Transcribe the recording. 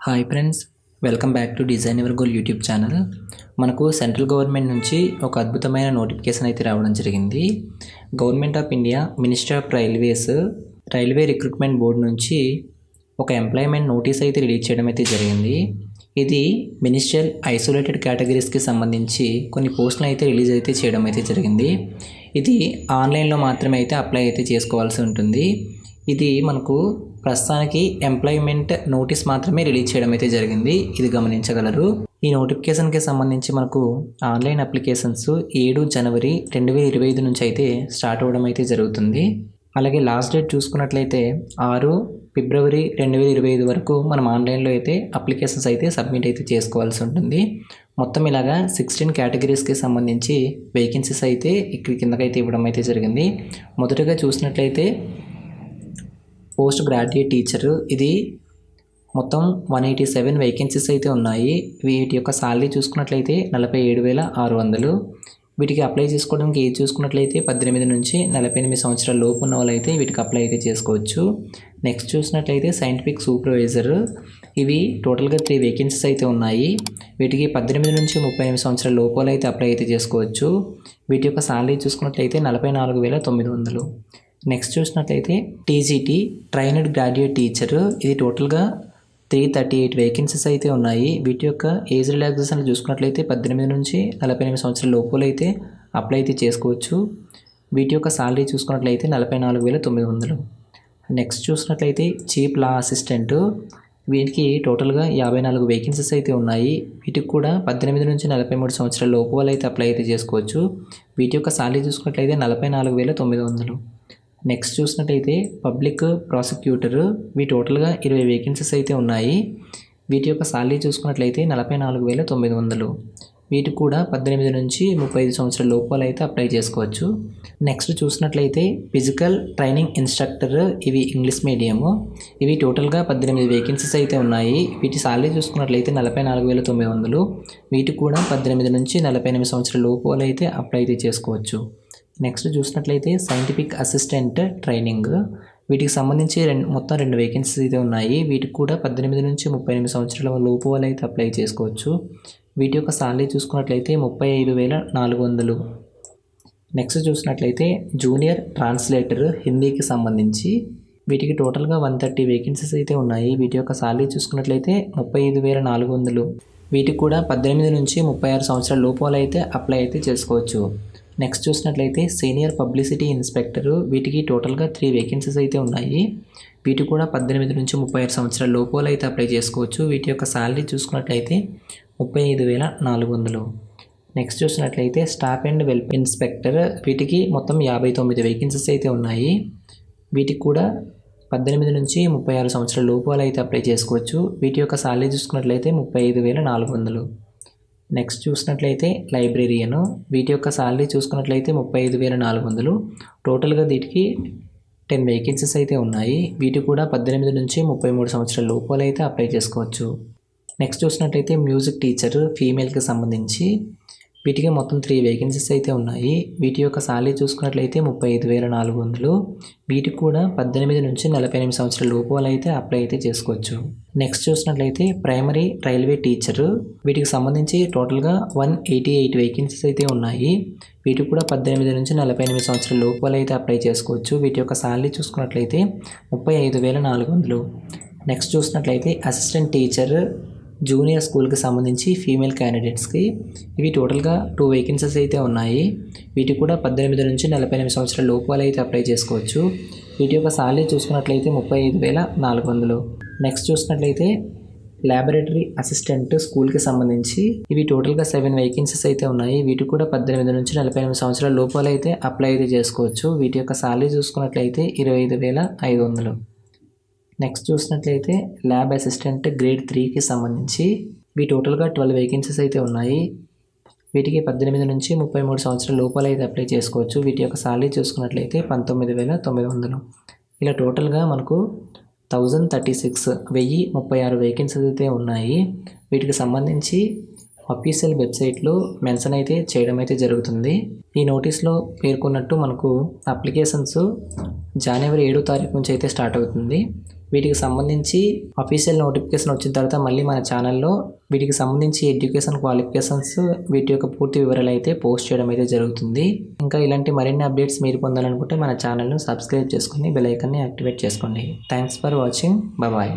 Hi friends, welcome back to design your goal YouTube channel. మనకు central government నుంచి ఒక అద్భుతమైన నోటిఫికేషన్ అయితే రావడం జరిగింది. Government of India minister of railway recruitment board నుంచి ఒక ఎంప్లాయ్మెంట్ నోటీస్ అయితే రిలీజ్ చేయడం అయితే జరిగింది. ఇది మినిస్ట్రియల్ ఐసోలేటెడ్ కేటగిరీస్కి సంబంధించి కొన్ని పోస్టులు అయితే రిలీజ్ అయితే చేయడం అయితే జరిగింది. ఇది ఆన్లైన్లో మాత్రమే అయితే అప్లై అయితే చేసుకోవాల్సి ఉంటుంది. ఇది మనకు ప్రస్తుతానికి ఎంప్లాయ్మెంట్ నోటీస్ మాత్రమే రిలీజ్ చేయడం అయితే జరిగింది. ఇది గమనించగలరు. ఈ నోటిఫికేషన్కి సంబంధించి మనకు ఆన్లైన్ అప్లికేషన్స్ 7 జనవరి 2025 నుంచి అయితే స్టార్ట్ అవ్వడం అయితే జరుగుతుంది. అలాగే లాస్ట్ డేట్ చూసుకున్నట్లయితే 6 ఫిబ్రవరి 2025 వరకు మనం ఆన్లైన్లో అయితే అప్లికేషన్స్ అయితే సబ్మిట్ అయితే చేసుకోవాల్సి ఉంటుంది. మొత్తం ఇలాగా 16 కేటగిరీస్కి సంబంధించి వేకెన్సీస్ అయితే ఇక్కడ కిందకైతే ఇవ్వడం అయితే జరిగింది. మొదటగా చూసినట్లయితే పోస్ట్ గ్రాడ్యుయేట్ టీచర్, ఇది మొత్తం 187 వేకెన్సీస్ అయితే ఉన్నాయి. వీటి యొక్క శాలరీ చూసుకున్నట్లయితే 47,600. వీటికి అప్లై చేసుకోవడానికి ఏజ్ చూసుకున్నట్లయితే 18 నుంచి 48 సంవత్సరాల లోపు ఉన్న వాళ్ళు అయితే వీటికి అప్లై అయితే చేసుకోవచ్చు. నెక్స్ట్ చూసినట్లయితే సైంటిఫిక్ సూపర్వైజర్, ఇవి టోటల్గా 3 వేకెన్సీస్ అయితే ఉన్నాయి. వీటికి 18 నుంచి 38 సంవత్సరాల లోపు అయితే అప్లై అయితే చేసుకోవచ్చు. వీటి యొక్క శాలరీ చూసుకున్నట్లయితే 44,900. నెక్స్ట్ చూసినట్లయితే టీజీటీ ట్రైనడ్ గ్రాడ్యుయేట్ టీచర్, ఇది టోటల్గా 338 వేకెన్సీస్ అయితే ఉన్నాయి. వీటి యొక్క ఏజ్ రిలాక్సేషన్ చూసుకున్నట్లయితే 18 నుంచి 48 సంవత్సరాల లోపల అయితే అప్లై అయితే చేసుకోవచ్చు. వీటి యొక్క శాలరీ చూసుకున్నట్లయితే 44,900. నెక్స్ట్ చూసినట్లయితే చీఫ్ లా అసిస్టెంట్, వీటికి టోటల్గా 54 వేకెన్సీస్ అయితే ఉన్నాయి. వీటికి కూడా 18 నుంచి 43 సంవత్సరాల లోపు వాళ్ళు అయితే అప్లై అయితే చేసుకోవచ్చు. వీటి యొక్క శాలరీ చూసుకున్నట్లయితే 44,900. నెక్స్ట్ చూసినట్లయితే పబ్లిక్ ప్రాసిక్యూటర్, ఇవి టోటల్గా 20 వేకెన్సీస్ అయితే ఉన్నాయి. వీటి యొక్క శాలరీ చూసుకున్నట్లయితే 44,900. వీటికి కూడా 18 నుంచి 35 సంవత్సరాల లోపల అయితే అప్లై చేసుకోవచ్చు. నెక్స్ట్ చూసినట్లయితే ఫిజికల్ ట్రైనింగ్ ఇన్స్ట్రక్టర్, ఇవి ఇంగ్లీష్ మీడియము, ఇవి టోటల్గా 18 వేకెన్సీస్ అయితే ఉన్నాయి. వీటి శాలరీ చూసుకున్నట్లయితే 44,900. వీటికి కూడా 18 నుంచి 48 సంవత్సరాల లోపల అయితే అప్లై అయితే చేసుకోవచ్చు. నెక్స్ట్ చూసినట్లయితే సైంటిఫిక్ అసిస్టెంట్ ట్రైనింగ్, వీటికి సంబంధించి మొత్తం 2 వేకెన్సీస్ అయితే ఉన్నాయి. వీటికి కూడా 18 నుంచి 38 సంవత్సరాల లోపు వాళ్ళు అయితే అప్లై చేసుకోవచ్చు. వీటి యొక్క శాలరీ చూసుకున్నట్లయితే 35,400. నెక్స్ట్ చూసినట్లయితే జూనియర్ ట్రాన్స్లేటర్ హిందీకి సంబంధించి, వీటికి టోటల్గా 130 వేకెన్సీస్ అయితే ఉన్నాయి. వీటి యొక్క శాలరీ చూసుకున్నట్లయితే 35,400. వీటికి కూడా 18 నుంచి 36 సంవత్సరాల లోపు వాళ్ళు అయితే అప్లై అయితే చేసుకోవచ్చు. నెక్స్ట్ చూసినట్లయితే సీనియర్ పబ్లిసిటీ ఇన్స్పెక్టర్, వీటికి టోటల్గా 3 వేకెన్సీస్ అయితే ఉన్నాయి. వీటి కూడా 18 నుంచి 36 సంవత్సరాల లోపు అయితే అప్లై చేసుకోవచ్చు. వీటి యొక్క శాలరీ చూసుకున్నట్లయితే 35,400. నెక్స్ట్ చూసినట్లయితే స్టాఫ్ అండ్ వెల్ఫేర్ ఇన్స్పెక్టర్, వీటికి మొత్తం 59 వేకెన్సీస్ అయితే ఉన్నాయి. వీటికి కూడా 18 నుంచి 36 సంవత్సరాల లోపు అయితే అప్లై చేసుకోవచ్చు. వీటి యొక్క శాలరీ చూసుకున్నట్లయితే 35,400. నెక్స్ట్ చూసినట్లయితే లైబ్రేరియను, వీటి యొక్క శాలరీ చూసుకున్నట్లయితే 35,400. టోటల్గా వీటికి 10 వేకెన్సీస్ అయితే ఉన్నాయి. వీటి కూడా 18 నుంచి 33 సంవత్సరాల లోపల అయితే అప్లై చేసుకోవచ్చు. నెక్స్ట్ చూసినట్లయితే మ్యూజిక్ టీచర్ ఫీమేల్కి సంబంధించి, వీటికి మొత్తం 3 వేకెన్సీస్ అయితే ఉన్నాయి. వీటి యొక్క శాలరీ చూసుకున్నట్లయితే 35,400. వీటికి కూడా 18 నుంచి 48 సంవత్సరాల లోపు అయితే అప్లై అయితే చేసుకోవచ్చు. నెక్స్ట్ చూసినట్లయితే ప్రైమరీ రైల్వే టీచర్, వీటికి సంబంధించి టోటల్గా 188 వేకెన్సీస్ అయితే ఉన్నాయి. వీటికి కూడా 18 నుంచి 48 సంవత్సరాల లోపు అయితే అప్లై చేసుకోవచ్చు. వీటి యొక్క శాలరీ చూసుకున్నట్లయితే 35,400. నెక్స్ట్ చూసినట్లయితే అసిస్టెంట్ టీచర్ జూనియర్ స్కూల్కి సంబంధించి ఫీమేల్ క్యాండిడేట్స్కి, ఇవి టోటల్గా 2 వేకెన్సీస్ అయితే ఉన్నాయి. వీటికి కూడా 18 నుంచి 48 సంవత్సరాల లోపు అయితే అప్లై చేసుకోవచ్చు. వీటి యొక్క శాలరీ చూసుకున్నట్లయితే 35,400. నెక్స్ట్ చూసినట్లయితే ల్యాబొరేటరీ అసిస్టెంట్ స్కూల్కి సంబంధించి, ఇవి టోటల్గా 7 వేకెన్సీస్ అయితే ఉన్నాయి. వీటికి కూడా 18 నుంచి 48 సంవత్సరాల లోపు అయితే అప్లై అయితే చేసుకోవచ్చు. వీటి యొక్క శాలరీ చూసుకున్నట్లయితే 25,500. నెక్స్ట్ చూసినట్లయితే ల్యాబ్ అసిస్టెంట్ గ్రేడ్ 3కి సంబంధించి, ఇవి టోటల్గా 12 వేకెన్సీస్ అయితే ఉన్నాయి. వీటికి 18 నుంచి 33 సంవత్సరాల లోపల అయితే అప్లై చేసుకోవచ్చు. వీటి యొక్క శాలరీ చూసుకున్నట్లయితే 19,900. ఇలా టోటల్గా మనకు 1036 వేకెన్సీస్ అయితే ఉన్నాయి. వీటికి సంబంధించి అఫీషియల్ వెబ్సైట్లో మెన్షన్ అయితే చేయడం అయితే జరుగుతుంది. ఈ నోటీస్లో పేర్కొన్నట్టు మనకు అప్లికేషన్స్ జనవరి 7వ తారీఖు నుంచి అయితే స్టార్ట్ అవుతుంది. వీటికి సంబంధించి అఫీషియల్ నోటిఫికేషన్ వచ్చిన తర్వాత మళ్ళీ మన ఛానల్లో వీటికి సంబంధించి ఎడ్యుకేషన్ క్వాలిఫికేషన్స్ వీటి యొక్క పూర్తి వివరాలు అయితే పోస్ట్ చేయడం అయితే జరుగుతుంది. ఇంకా ఇలాంటి మరిన్ని అప్డేట్స్ మీరు పొందాలనుకుంటే మన ఛానల్ను సబ్స్క్రైబ్ చేసుకుని బెల్ ఐకాన్ని యాక్టివేట్ చేసుకోండి. Thanks for watching. బాయ్.